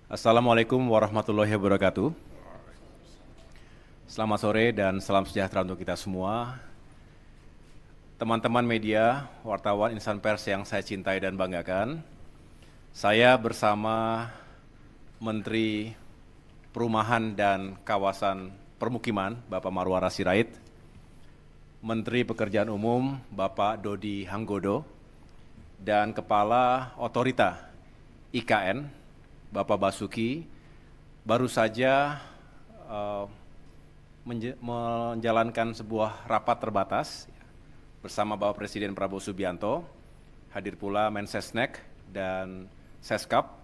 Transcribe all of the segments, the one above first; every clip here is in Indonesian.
Assalamualaikum warahmatullahi wabarakatuh. Selamat sore dan salam sejahtera untuk kita semua. Teman-teman media, wartawan insan pers yang saya cintai dan banggakan, saya bersama Menteri Perumahan dan Kawasan Permukiman, Bapak Marwara Sirait, Menteri Pekerjaan Umum, Bapak Dodi Hanggodo, dan Kepala Otorita IKN, Bapak Basuki, baru saja menjalankan sebuah rapat terbatas bersama Bapak Presiden Prabowo Subianto, hadir pula Mensesnek dan Seskap,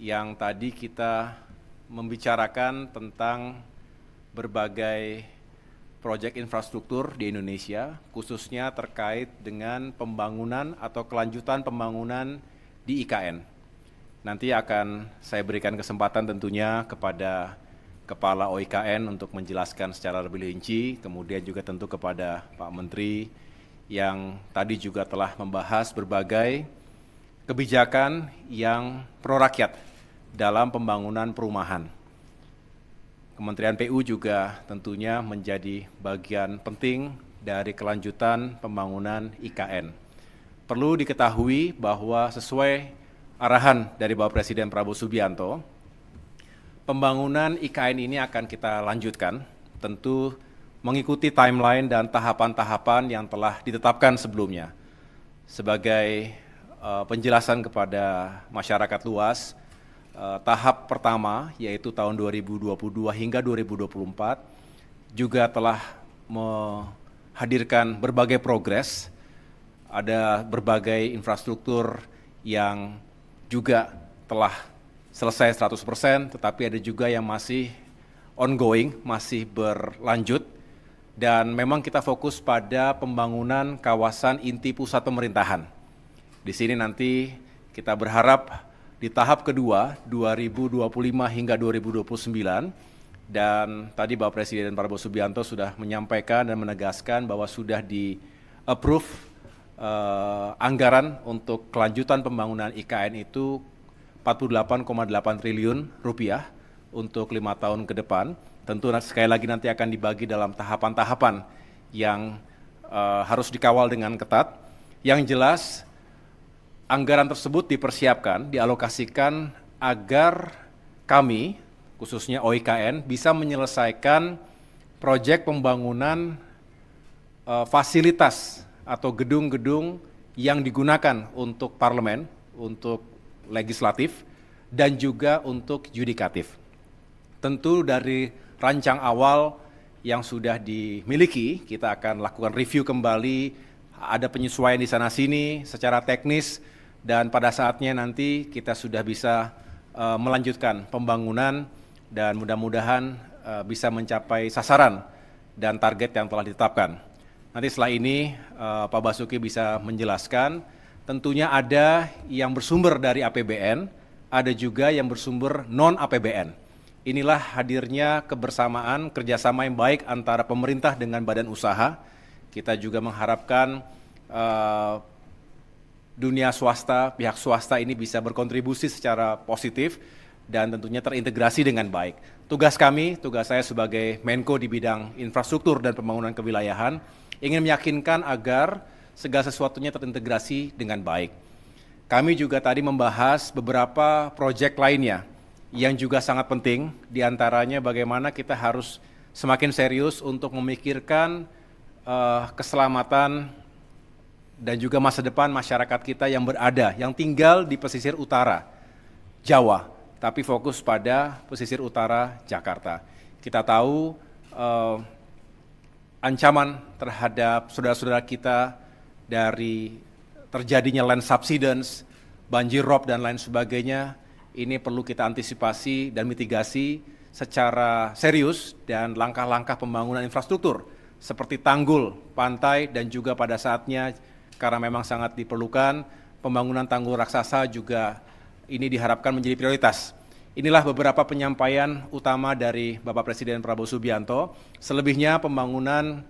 yang tadi kita membicarakan tentang berbagai proyek infrastruktur di Indonesia, khususnya terkait dengan pembangunan atau kelanjutan pembangunan di IKN. Nanti akan saya berikan kesempatan tentunya kepada Kepala OIKN untuk menjelaskan secara lebih rinci, kemudian juga tentu kepada Pak Menteri yang tadi juga telah membahas berbagai kebijakan yang pro rakyat dalam pembangunan perumahan. Kementerian PU juga tentunya menjadi bagian penting dari kelanjutan pembangunan IKN. Perlu diketahui bahwa sesuai arahan dari Bapak Presiden Prabowo Subianto, pembangunan IKN ini akan kita lanjutkan, tentu mengikuti timeline dan tahapan-tahapan yang telah ditetapkan sebelumnya. Sebagai penjelasan kepada masyarakat luas, tahap pertama yaitu tahun 2022 hingga 2024 juga telah menghadirkan berbagai progres, ada berbagai infrastruktur yang juga telah selesai 100%, tetapi ada juga yang masih ongoing, masih berlanjut, dan memang kita fokus pada pembangunan kawasan inti pusat pemerintahan. Di sini nanti kita berharap di tahap kedua, 2025 hingga 2029, dan tadi Bapak Presiden Prabowo Subianto sudah menyampaikan dan menegaskan bahwa sudah di-approve anggaran untuk kelanjutan pembangunan IKN itu 48,8 triliun rupiah untuk 5 tahun ke depan. Tentu sekali lagi nanti akan dibagi dalam tahapan-tahapan yang harus dikawal dengan ketat. Yang jelas, anggaran tersebut dipersiapkan, dialokasikan agar kami, khususnya OIKN, bisa menyelesaikan proyek pembangunan fasilitas atau gedung-gedung yang digunakan untuk parlemen, untuk legislatif, dan juga untuk yudikatif. Tentu dari rancang awal yang sudah dimiliki, kita akan lakukan review kembali, ada penyesuaian di sana-sini secara teknis, dan pada saatnya nanti kita sudah bisa melanjutkan pembangunan dan mudah-mudahan bisa mencapai sasaran dan target yang telah ditetapkan. Nanti setelah ini Pak Basuki bisa menjelaskan, tentunya ada yang bersumber dari APBN, ada juga yang bersumber non-APBN. Inilah hadirnya kebersamaan, kerjasama yang baik antara pemerintah dengan badan usaha. Kita juga mengharapkan dunia swasta, pihak swasta ini bisa berkontribusi secara positif dan tentunya terintegrasi dengan baik. Tugas kami, tugas saya sebagai Menko di bidang infrastruktur dan pembangunan kewilayahan, ingin meyakinkan agar segala sesuatunya terintegrasi dengan baik. Kami juga tadi membahas beberapa proyek lainnya yang juga sangat penting, diantaranya bagaimana kita harus semakin serius untuk memikirkan keselamatan dan juga masa depan masyarakat kita yang berada, yang tinggal di pesisir utara Jawa, tapi fokus pada pesisir utara Jakarta. Kita tahu ancaman terhadap saudara-saudara kita dari terjadinya land subsidence, banjir rob dan lain sebagainya, ini perlu kita antisipasi dan mitigasi secara serius dan langkah-langkah pembangunan infrastruktur seperti tanggul, pantai, dan juga pada saatnya karena memang sangat diperlukan pembangunan tanggul raksasa juga ini diharapkan menjadi prioritas. Inilah beberapa penyampaian utama dari Bapak Presiden Prabowo Subianto. Selebihnya pembangunan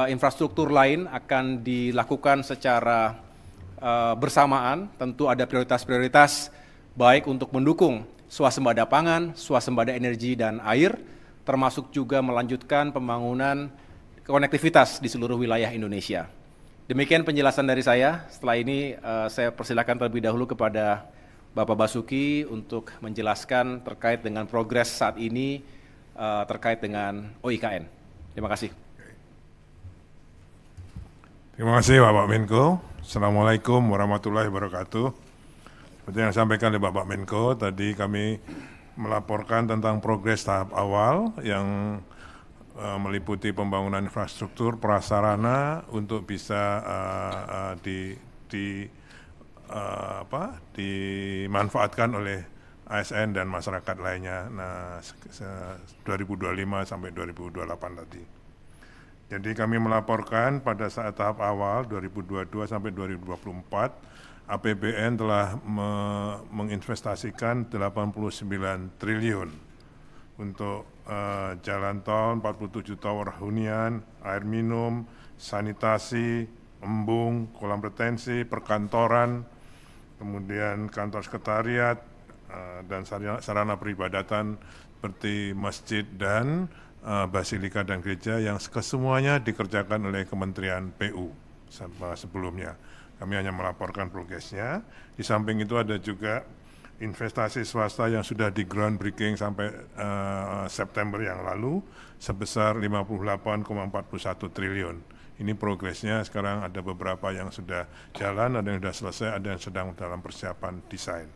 infrastruktur lain akan dilakukan secara bersamaan. Tentu ada prioritas-prioritas baik untuk mendukung swasembada pangan, swasembada energi dan air, termasuk juga melanjutkan pembangunan konektivitas di seluruh wilayah Indonesia. Demikian penjelasan dari saya. Setelah ini saya persilakan terlebih dahulu kepada Bapak Basuki untuk menjelaskan terkait dengan progres saat ini terkait dengan OIKN. Terima kasih. Terima kasih Bapak Menko. Assalamualaikum warahmatullahi wabarakatuh. Seperti yang disampaikan oleh Bapak Menko, tadi kami melaporkan tentang progres tahap awal yang meliputi pembangunan infrastruktur prasarana untuk bisa dimanfaatkan oleh ASN dan masyarakat lainnya 2025 sampai 2028 tadi. Jadi kami melaporkan pada saat tahap awal 2022 sampai 2024 APBN telah menginvestasikan 89 triliun untuk jalan tol, 47 tower hunian, air minum, sanitasi, embung, kolam retensi, perkantoran, kemudian kantor sekretariat, dan sarana peribadatan seperti masjid dan basilika dan gereja yang kesemuanya dikerjakan oleh Kementerian PU sebelumnya. Kami hanya melaporkan progresnya. Di samping itu ada juga investasi swasta yang sudah di groundbreaking sampai September yang lalu sebesar 58,41 triliun. Ini progresnya sekarang ada beberapa yang sudah jalan, ada yang sudah selesai, ada yang sedang dalam persiapan desain.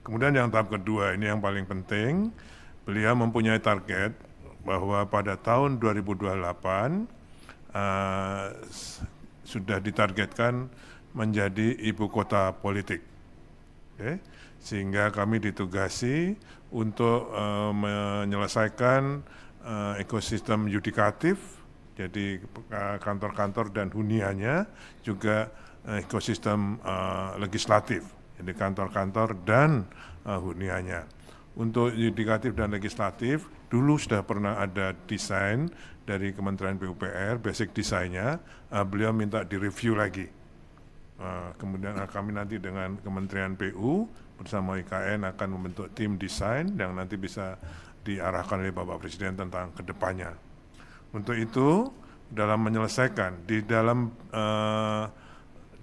Kemudian yang tahap kedua, ini yang paling penting, beliau mempunyai target bahwa pada tahun 2028 sudah ditargetkan menjadi ibu kota politik. Okay? Sehingga kami ditugasi untuk menyelesaikan ekosistem yudikatif, jadi kantor-kantor dan huniannya, juga ekosistem legislatif, jadi kantor-kantor dan huniannya. Untuk yudikatif dan legislatif, dulu sudah pernah ada desain dari Kementerian PUPR, basic desainnya, beliau minta direview lagi. Kemudian kami nanti dengan Kementerian PU bersama IKN akan membentuk tim desain yang nanti bisa diarahkan oleh Bapak Presiden tentang kedepannya. Untuk itu, dalam menyelesaikan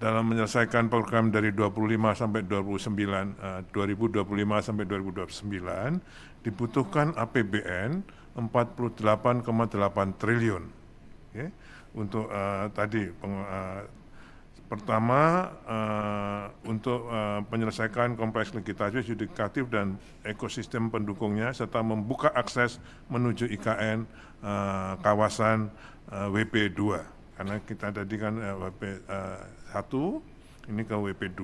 menyelesaikan program dari 25 sampai 2025 sampai 2029 dibutuhkan APBN 48,8 triliun. Okay? Untuk pertama untuk penyelesaian kompleks legislatif, yudikatif dan ekosistem pendukungnya serta membuka akses menuju IKN kawasan WP2. Karena kita tadi kan WP1 ini ke WP2.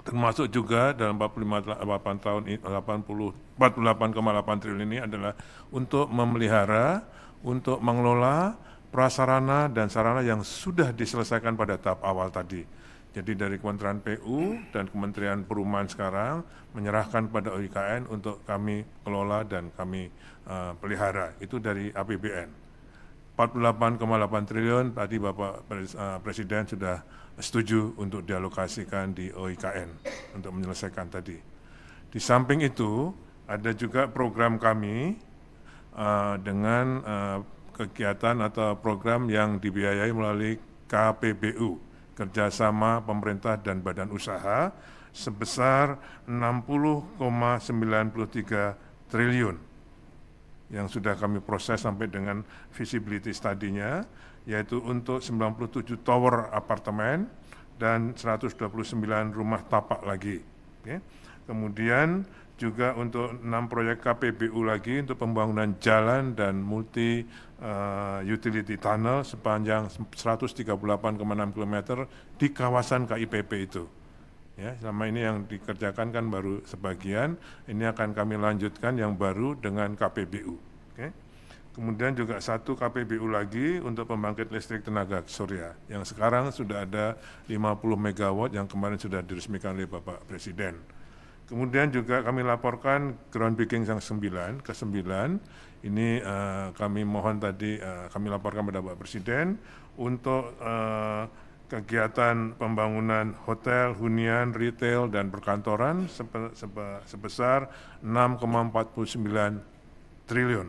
Termasuk juga dalam 48,8 triliun ini adalah untuk memelihara, untuk mengelola prasarana dan sarana yang sudah diselesaikan pada tahap awal tadi. Jadi dari Kementerian PU dan Kementerian Perumahan sekarang menyerahkan pada OIKN untuk kami kelola dan kami pelihara. Itu dari APBN. 48,8 triliun tadi Bapak Presiden sudah setuju untuk dialokasikan di OIKN untuk menyelesaikan tadi. Di samping itu ada juga program kami dengan kegiatan atau program yang dibiayai melalui KPBU, kerjasama pemerintah dan badan usaha, sebesar 60,93 triliun yang sudah kami proses sampai dengan feasibility study-nya, yaitu untuk 97 tower apartemen dan 129 rumah tapak lagi. Okay. Kemudian juga untuk 6 proyek KPBU lagi untuk pembangunan jalan dan multi utility tunnel sepanjang 138,6 km di kawasan KIPP itu. Ya, selama ini yang dikerjakan kan baru sebagian, ini akan kami lanjutkan yang baru dengan KPBU. Okay. Kemudian juga satu KPBU lagi untuk pembangkit listrik tenaga surya, yang sekarang sudah ada 50 MW yang kemarin sudah diresmikan oleh Bapak Presiden. Kemudian juga kami laporkan groundbreaking yang ke-9, ini kami mohon tadi, kami laporkan pada Bapak Presiden untuk kegiatan pembangunan hotel, hunian, retail, dan perkantoran sebesar 6,49 triliun.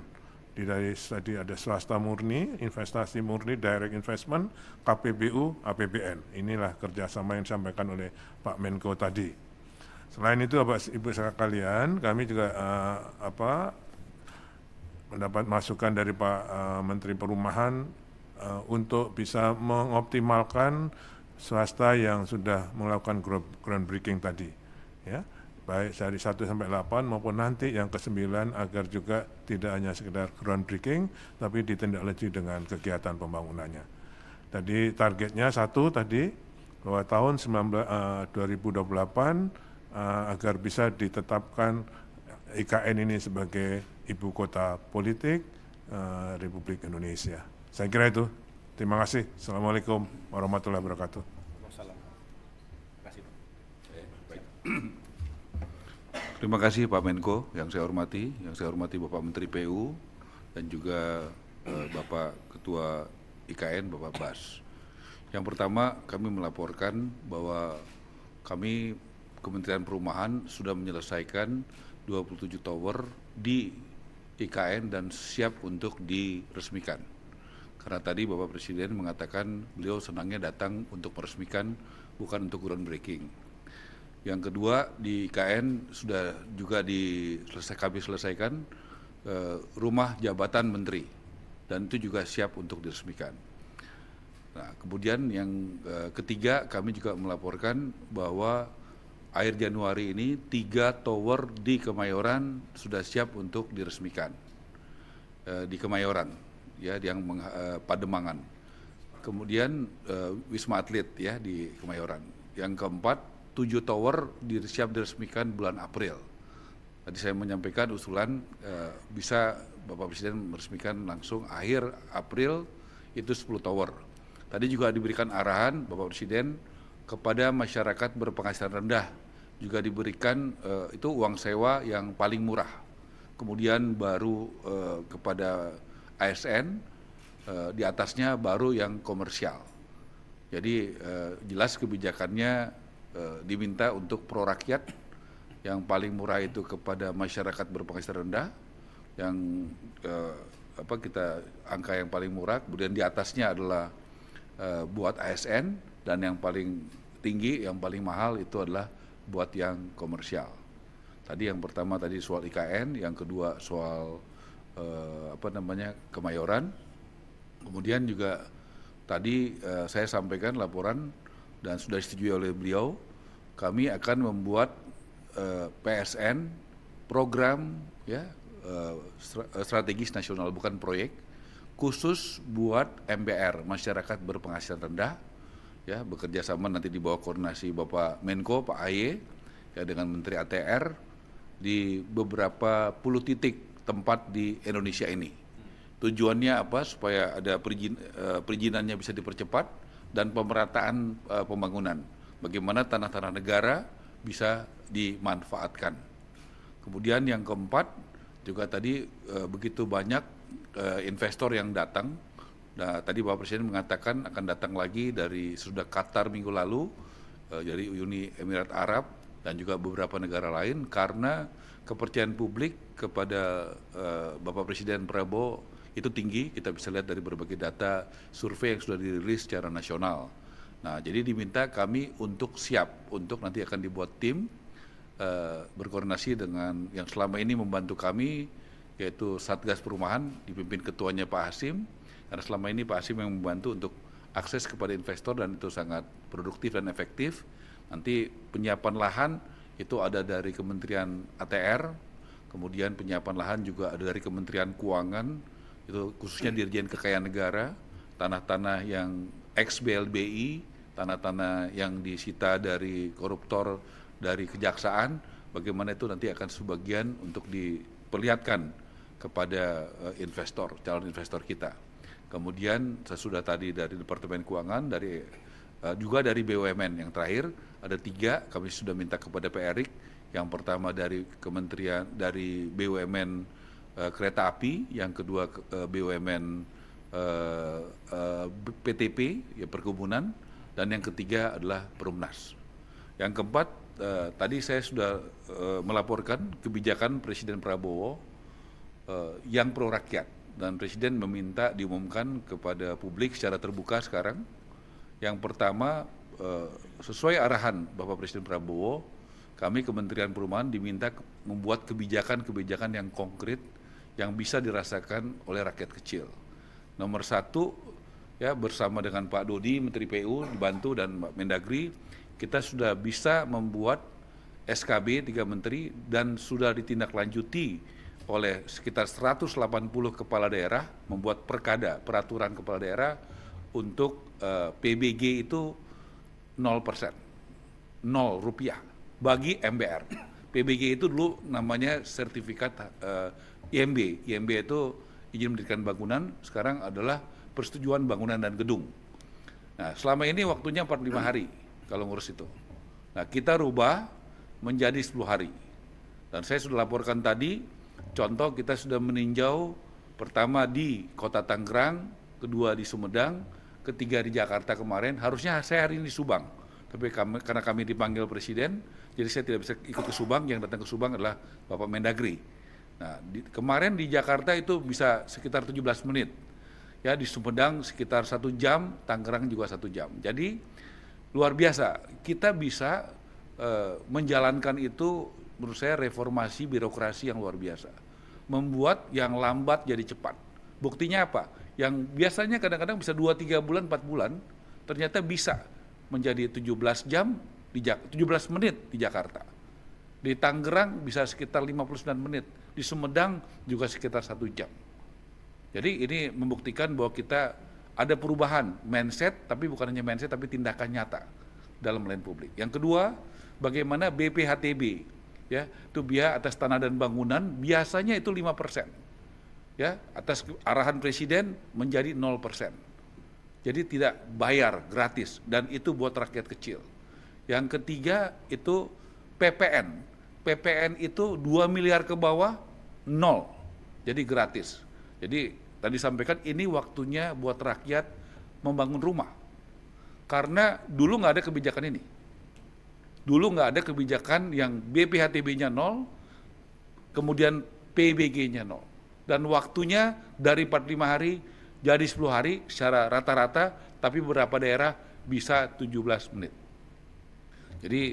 Dari tadi ada swasta murni, investasi murni, direct investment, KPBU, APBN. Inilah kerjasama yang disampaikan oleh Pak Menko tadi. Selain itu, Bapak Ibu sekalian, kami juga mendapat masukan dari Pak Menteri Perumahan untuk bisa mengoptimalkan swasta yang sudah melakukan groundbreaking tadi, ya, baik dari 1 sampai 8 maupun nanti yang ke-9, agar juga tidak hanya sekedar groundbreaking, tapi ditindaklanjuti dengan kegiatan pembangunannya. Tadi targetnya bahwa tahun 2028 agar bisa ditetapkan IKN ini sebagai ibu kota politik Republik Indonesia. Saya kira itu. Terima kasih. Assalamualaikum warahmatullahi wabarakatuh. Terima kasih Pak Menko yang saya hormati Bapak Menteri PU dan juga Bapak Ketua IKN, Bapak Bas. Yang pertama, kami melaporkan bahwa kami Kementerian Perumahan sudah menyelesaikan 27 tower di IKN dan siap untuk diresmikan. Karena tadi Bapak Presiden mengatakan beliau senangnya datang untuk meresmikan, bukan untuk groundbreaking. Yang kedua, di IKN sudah juga kami selesaikan rumah jabatan menteri, dan itu juga siap untuk diresmikan. Nah, kemudian yang ketiga, kami juga melaporkan bahwa akhir Januari ini 3 tower di Kemayoran sudah siap untuk diresmikan. Di Kemayoran, ya, yang Pademangan. Kemudian Wisma Atlet, ya, di Kemayoran. Yang keempat, 7 tower siap diresmikan bulan April. Tadi saya menyampaikan usulan bisa Bapak Presiden meresmikan langsung akhir April, itu 10 tower. Tadi juga diberikan arahan Bapak Presiden kepada masyarakat berpenghasilan rendah, juga diberikan itu uang sewa yang paling murah. Kemudian baru kepada ASN, di atasnya baru yang komersial. Jadi jelas kebijakannya diminta untuk pro rakyat, yang paling murah itu kepada masyarakat berpenghasilan rendah, yang angka yang paling murah, kemudian di atasnya adalah buat ASN, dan yang paling tinggi, yang paling mahal itu adalah buat yang komersial. Tadi yang pertama tadi soal IKN, yang kedua soal Kemayoran. Kemudian juga tadi saya sampaikan laporan dan sudah disetujui oleh beliau, kami akan membuat PSN program, ya, strategis nasional, bukan proyek, khusus buat MBR, masyarakat berpenghasilan rendah, ya, bekerja sama nanti di bawah koordinasi Bapak Menko, Pak AY, ya, dengan Menteri ATR di beberapa puluh titik tempat di Indonesia ini. Tujuannya apa? Supaya ada perizinannya bisa dipercepat dan pemerataan pembangunan. Bagaimana tanah-tanah negara bisa dimanfaatkan. Kemudian yang keempat, juga tadi begitu banyak investor yang datang. Nah, tadi Bapak Presiden mengatakan akan datang lagi dari sudah Qatar minggu lalu, dari Uni Emirat Arab, dan juga beberapa negara lain, karena kepercayaan publik kepada Bapak Presiden Prabowo itu tinggi. Kita bisa lihat dari berbagai data survei yang sudah dirilis secara nasional. Nah, jadi diminta kami untuk siap, untuk nanti akan dibuat tim berkoordinasi dengan yang selama ini membantu kami, yaitu Satgas Perumahan, dipimpin ketuanya Pak Hasim, karena selama ini Pak Hasim yang membantu untuk akses kepada investor, dan itu sangat produktif dan efektif. Nanti penyiapan lahan itu ada dari Kementerian ATR, kemudian penyiapan lahan juga ada dari Kementerian Keuangan, itu khususnya Dirjen Kekayaan Negara, tanah-tanah yang ex-BLBI, tanah-tanah yang disita dari koruptor, dari kejaksaan, bagaimana itu nanti akan sebagian untuk diperlihatkan kepada investor, calon investor kita. Kemudian sesudah tadi dari Departemen Keuangan, juga dari BUMN, yang terakhir ada 3, kami sudah minta kepada Pak Erik. Yang pertama dari Kementerian, dari BUMN Kereta Api, yang kedua BUMN PTP, ya, perkebunan, dan yang ketiga adalah Perumnas. Yang keempat, tadi saya sudah melaporkan kebijakan Presiden Prabowo yang pro rakyat, dan Presiden meminta diumumkan kepada publik secara terbuka sekarang. Yang pertama, sesuai arahan Bapak Presiden Prabowo, kami Kementerian Perumahan diminta membuat kebijakan-kebijakan yang konkret yang bisa dirasakan oleh rakyat kecil. Nomor satu, ya bersama dengan Pak Dodi, Menteri PU, dibantu dan Mbak Mendagri, kita sudah bisa membuat SKB 3 menteri dan sudah ditindaklanjuti oleh sekitar 180 kepala daerah membuat perkada, peraturan kepala daerah untuk PBG itu 0%, 0 rupiah bagi MBR. PBG itu dulu namanya sertifikat IMB. IMB itu izin mendirikan bangunan, sekarang adalah persetujuan bangunan dan gedung. Nah, selama ini waktunya 45 hari kalau ngurus itu. Nah, kita rubah menjadi 10 hari. Dan saya sudah laporkan tadi, contoh kita sudah meninjau pertama di Kota Tangerang, kedua di Sumedang, ketiga di Jakarta kemarin, harusnya saya hari ini di Subang. Tapi karena kami dipanggil Presiden, jadi saya tidak bisa ikut ke Subang, yang datang ke Subang adalah Bapak Mendagri. Nah, kemarin di Jakarta itu bisa sekitar 17 menit. Ya, di Sumedang sekitar 1 jam, Tangerang juga 1 jam. Jadi luar biasa, kita bisa menjalankan itu, menurut saya reformasi birokrasi yang luar biasa. Membuat yang lambat jadi cepat. Buktinya apa? Yang biasanya kadang-kadang bisa 2-3 bulan, 4 bulan, ternyata bisa menjadi 17 jam, 17 menit di Jakarta. Di Tangerang bisa sekitar 59 menit, di Sumedang juga sekitar 1 jam. Jadi ini membuktikan bahwa kita ada perubahan mindset, tapi bukan hanya mindset, tapi tindakan nyata dalam melayani publik. Yang kedua, bagaimana BPHTB, ya, itu biaya atas tanah dan bangunan biasanya itu 5%, ya, atas arahan Presiden menjadi 0%. Jadi tidak bayar, gratis, dan itu buat rakyat kecil. Yang ketiga itu PPN. PPN itu 2 miliar ke bawah, 0, jadi gratis. Jadi tadi sampaikan ini waktunya buat rakyat membangun rumah. Karena dulu nggak ada kebijakan ini. Dulu nggak ada kebijakan yang BPHTB-nya 0, kemudian PBG-nya 0. Dan waktunya dari 45 hari jadi 10 hari secara rata-rata, tapi beberapa daerah bisa 17 menit. Jadi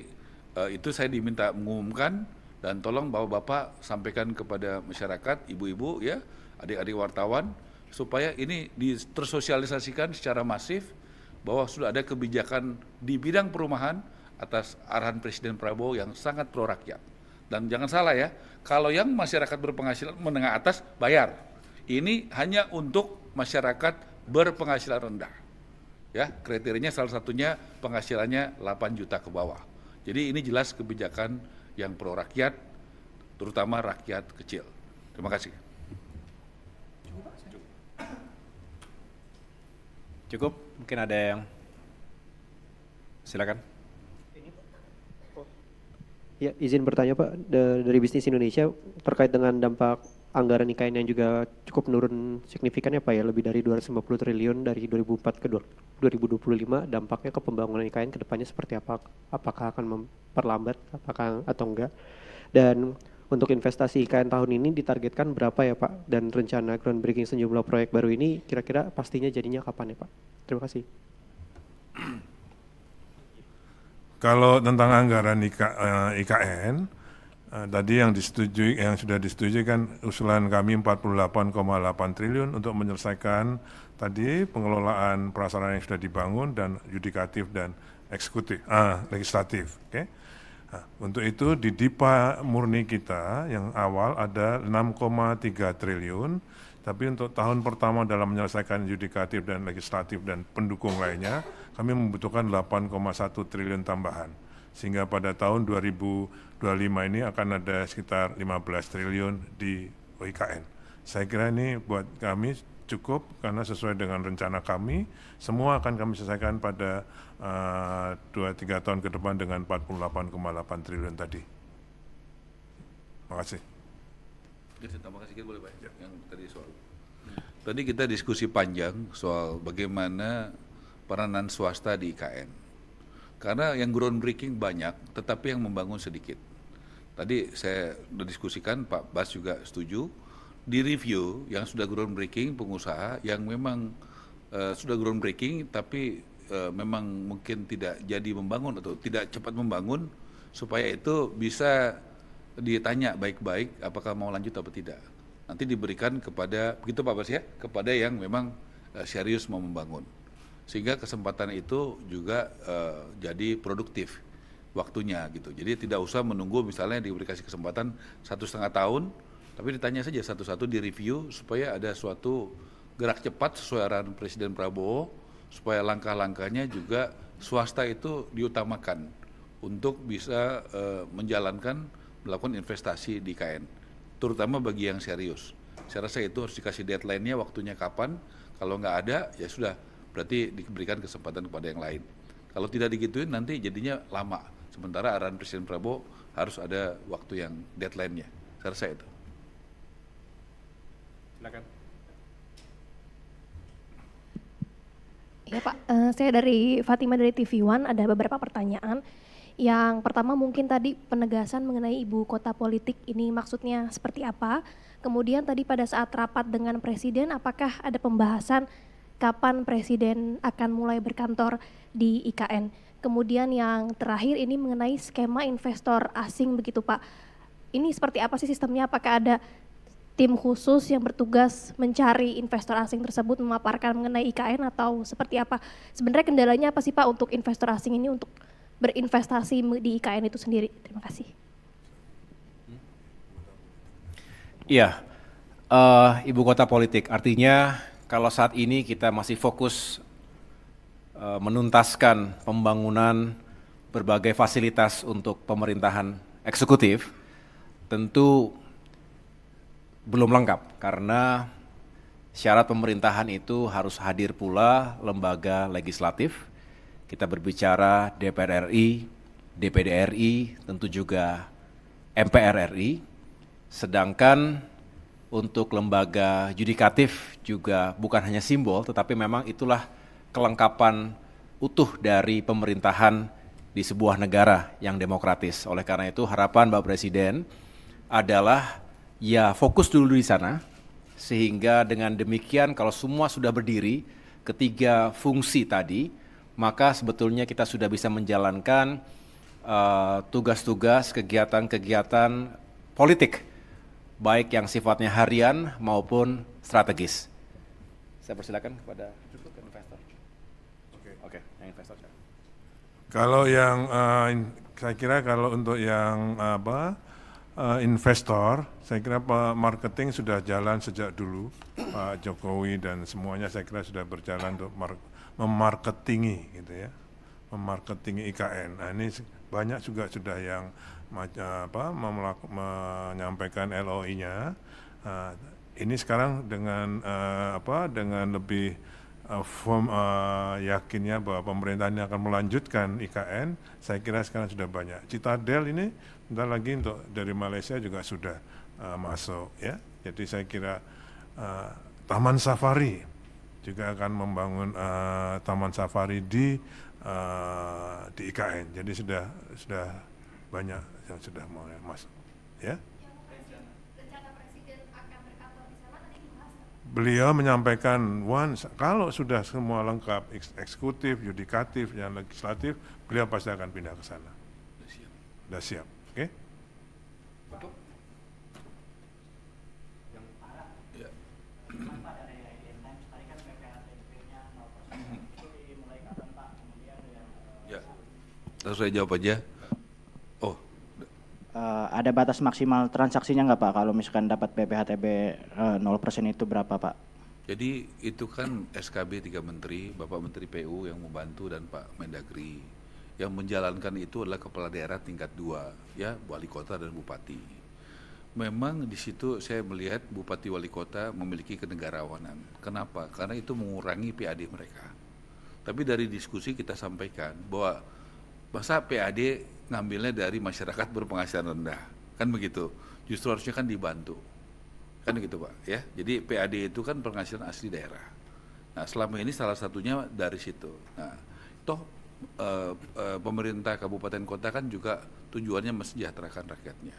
itu saya diminta mengumumkan, dan tolong Bapak-Bapak sampaikan kepada masyarakat, ibu-ibu, ya, adik-adik wartawan, supaya ini tersosialisasikan secara masif bahwa sudah ada kebijakan di bidang perumahan atas arahan Presiden Prabowo yang sangat pro rakyat. Dan jangan salah ya, kalau yang masyarakat berpenghasilan menengah atas bayar. Ini hanya untuk masyarakat berpenghasilan rendah. Ya, kriterianya salah satunya penghasilannya 8 juta ke bawah. Jadi ini jelas kebijakan yang pro rakyat, terutama rakyat kecil. Terima kasih. Cukup? Mungkin ada yang silakan. Ya, izin bertanya Pak, dari Bisnis Indonesia terkait dengan dampak anggaran IKN yang juga cukup menurun signifikan ya Pak ya, lebih dari 250 triliun dari 2004 ke 2025, dampaknya ke pembangunan IKN ke depannya seperti apa? Apakah akan memperlambat, apakah atau enggak? Dan untuk investasi IKN tahun ini ditargetkan berapa ya Pak? Dan rencana groundbreaking sejumlah proyek baru ini kira-kira pastinya jadinya kapan ya Pak? Terima kasih. Kalau tentang anggaran IKN, tadi yang sudah disetujui kan usulan kami 48,8 triliun untuk menyelesaikan tadi pengelolaan prasarana yang sudah dibangun dan yudikatif dan legislatif. Okay? Nah, untuk itu di DIPA murni kita yang awal ada 6,3 triliun, tapi untuk tahun pertama dalam menyelesaikan yudikatif dan legislatif dan pendukung lainnya, kami membutuhkan 8,1 triliun tambahan. Sehingga pada tahun 2025 ini akan ada sekitar 15 triliun di IKN. Saya kira ini buat kami cukup karena sesuai dengan rencana kami, semua akan kami selesaikan pada 2-3 tahun ke depan dengan 48,8 triliun tadi. Terima kasih. Terima kasih, boleh Pak, yang tadi soal. Tadi kita diskusi panjang soal bagaimana peranan swasta di IKN. Karena yang groundbreaking banyak, tetapi yang membangun sedikit. Tadi saya diskusikan, Pak Bas juga setuju, di review yang sudah groundbreaking pengusaha yang memang sudah groundbreaking tapi memang mungkin tidak jadi membangun atau tidak cepat membangun, supaya itu bisa ditanya baik-baik apakah mau lanjut atau tidak. Nanti diberikan kepada, begitu Pak Bas ya, kepada yang memang serius mau membangun. Sehingga kesempatan itu juga jadi produktif waktunya gitu. Jadi tidak usah menunggu misalnya diberi kesempatan 1,5 tahun, tapi ditanya saja satu-satu di review supaya ada suatu gerak cepat sesuai arahan Presiden Prabowo, supaya langkah-langkahnya juga swasta itu diutamakan untuk bisa menjalankan, melakukan investasi di IKN, terutama bagi yang serius. Saya rasa itu harus dikasih deadline-nya, waktunya kapan. Kalau nggak ada, ya sudah, berarti diberikan kesempatan kepada yang lain. Kalau tidak digituin, nanti jadinya lama. Sementara arahan Presiden Prabowo harus ada waktu yang deadline-nya. Saya rasa itu. Silakan. Ya Pak, saya dari Fatima dari TV One, ada beberapa pertanyaan. Yang pertama mungkin tadi penegasan mengenai ibu kota politik ini maksudnya seperti apa. Kemudian tadi pada saat rapat dengan Presiden, apakah ada pembahasan kapan Presiden akan mulai berkantor di IKN. Kemudian yang terakhir ini mengenai skema investor asing begitu Pak. Ini seperti apa sih sistemnya, apakah ada tim khusus yang bertugas mencari investor asing tersebut, memaparkan mengenai IKN atau seperti apa? Sebenarnya kendalanya apa sih Pak untuk investor asing ini untuk berinvestasi di IKN itu sendiri? Terima kasih. Iya, ibu kota politik artinya kalau saat ini kita masih fokus menuntaskan pembangunan berbagai fasilitas untuk pemerintahan eksekutif, tentu belum lengkap karena syarat pemerintahan itu harus hadir pula lembaga legislatif. Kita berbicara DPR RI, DPD RI, tentu juga MPR RI. Sedangkan untuk lembaga yudikatif juga bukan hanya simbol, tetapi memang itulah kelengkapan utuh dari pemerintahan di sebuah negara yang demokratis. Oleh karena itu harapan Bapak Presiden adalah ya fokus dulu di sana, sehingga dengan demikian kalau semua sudah berdiri, ketiga fungsi tadi, maka sebetulnya kita sudah bisa menjalankan tugas-tugas, kegiatan-kegiatan politik, baik yang sifatnya harian maupun strategis. Saya persilakan kepada investor. Oke, yang investor. Kalau yang saya kira kalau untuk yang investor, saya kira Pak marketing sudah jalan sejak dulu, Pak Jokowi dan semuanya saya kira sudah berjalan untuk memarketingi gitu ya, memarketingi IKN. Nah ini banyak juga sudah yang menyampaikan LOI-nya. Ini sekarang dengan dengan lebih yakinnya bahwa pemerintah ini akan melanjutkan IKN. Saya kira sekarang sudah banyak. Citadel ini bentar lagi untuk dari Malaysia juga sudah masuk ya. Jadi saya kira Taman Safari juga akan membangun Taman Safari di IKN. Jadi sudah banyak yang sudah mau masuk ya. Beliau menyampaikan kalau sudah semua lengkap, eksekutif, yudikatif, dan legislatif, beliau pasti akan pindah ke sana. Sudah siap, oke? Ya, terus saya jawab aja. Oh, ada batas maksimal transaksinya nggak Pak? Kalau misalkan dapat PPHTB 0% itu berapa Pak? jadi itu kan SKB 3 Menteri, Bapak Menteri PU yang membantu dan Pak Mendagri. Yang menjalankan itu adalah kepala daerah tingkat 2, ya, wali kota dan bupati. Memang di situ saya melihat bupati wali kota memiliki kenegarawanan. Kenapa? Karena itu mengurangi PAD mereka. Tapi dari diskusi kita sampaikan bahwa masa PAD ngambilnya dari masyarakat berpenghasilan rendah, kan begitu. Justru harusnya kan dibantu, kan gitu Pak ya. Jadi PAD itu kan penghasilan asli daerah. Nah, selama ini salah satunya dari situ. Nah, toh pemerintah kabupaten kota kan juga tujuannya mensejahterakan rakyatnya.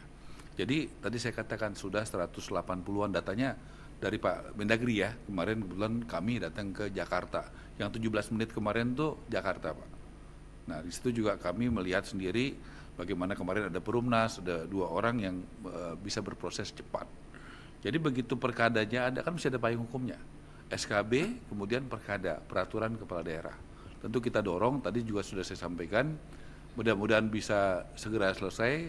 Jadi tadi saya katakan sudah 180-an datanya dari Pak Mendagri ya. Kemarin kebetulan kami datang ke Jakarta. Yang 17 menit kemarin tuh Jakarta, Pak. Nah, di situ juga kami melihat sendiri bagaimana kemarin ada Perumnas, ada 2 orang yang bisa berproses cepat. Jadi begitu perkadanya ada kan mesti ada payung hukumnya. SKB, kemudian perkada, peraturan kepala daerah. Tentu kita dorong, tadi juga sudah saya sampaikan, mudah-mudahan bisa segera selesai.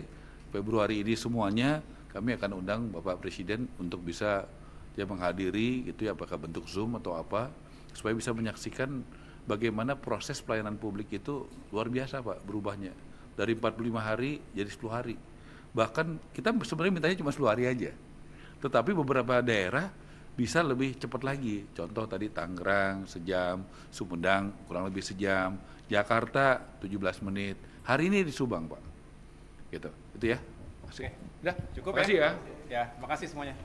Februari ini semuanya kami akan undang Bapak Presiden untuk bisa dia menghadiri, itu ya apakah bentuk Zoom atau apa, supaya bisa menyaksikan bagaimana proses pelayanan publik itu luar biasa Pak berubahnya. Dari 45 hari jadi 10 hari. Bahkan kita sebenarnya mintanya cuma 10 hari aja. Tetapi beberapa daerah bisa lebih cepat lagi. Contoh tadi Tangerang sejam, Sumedang kurang lebih sejam, Jakarta 17 menit. Hari ini di Subang, Pak. Gitu. Itu ya. Oke, udah cukup Makasih ya. Ya, makasih semuanya.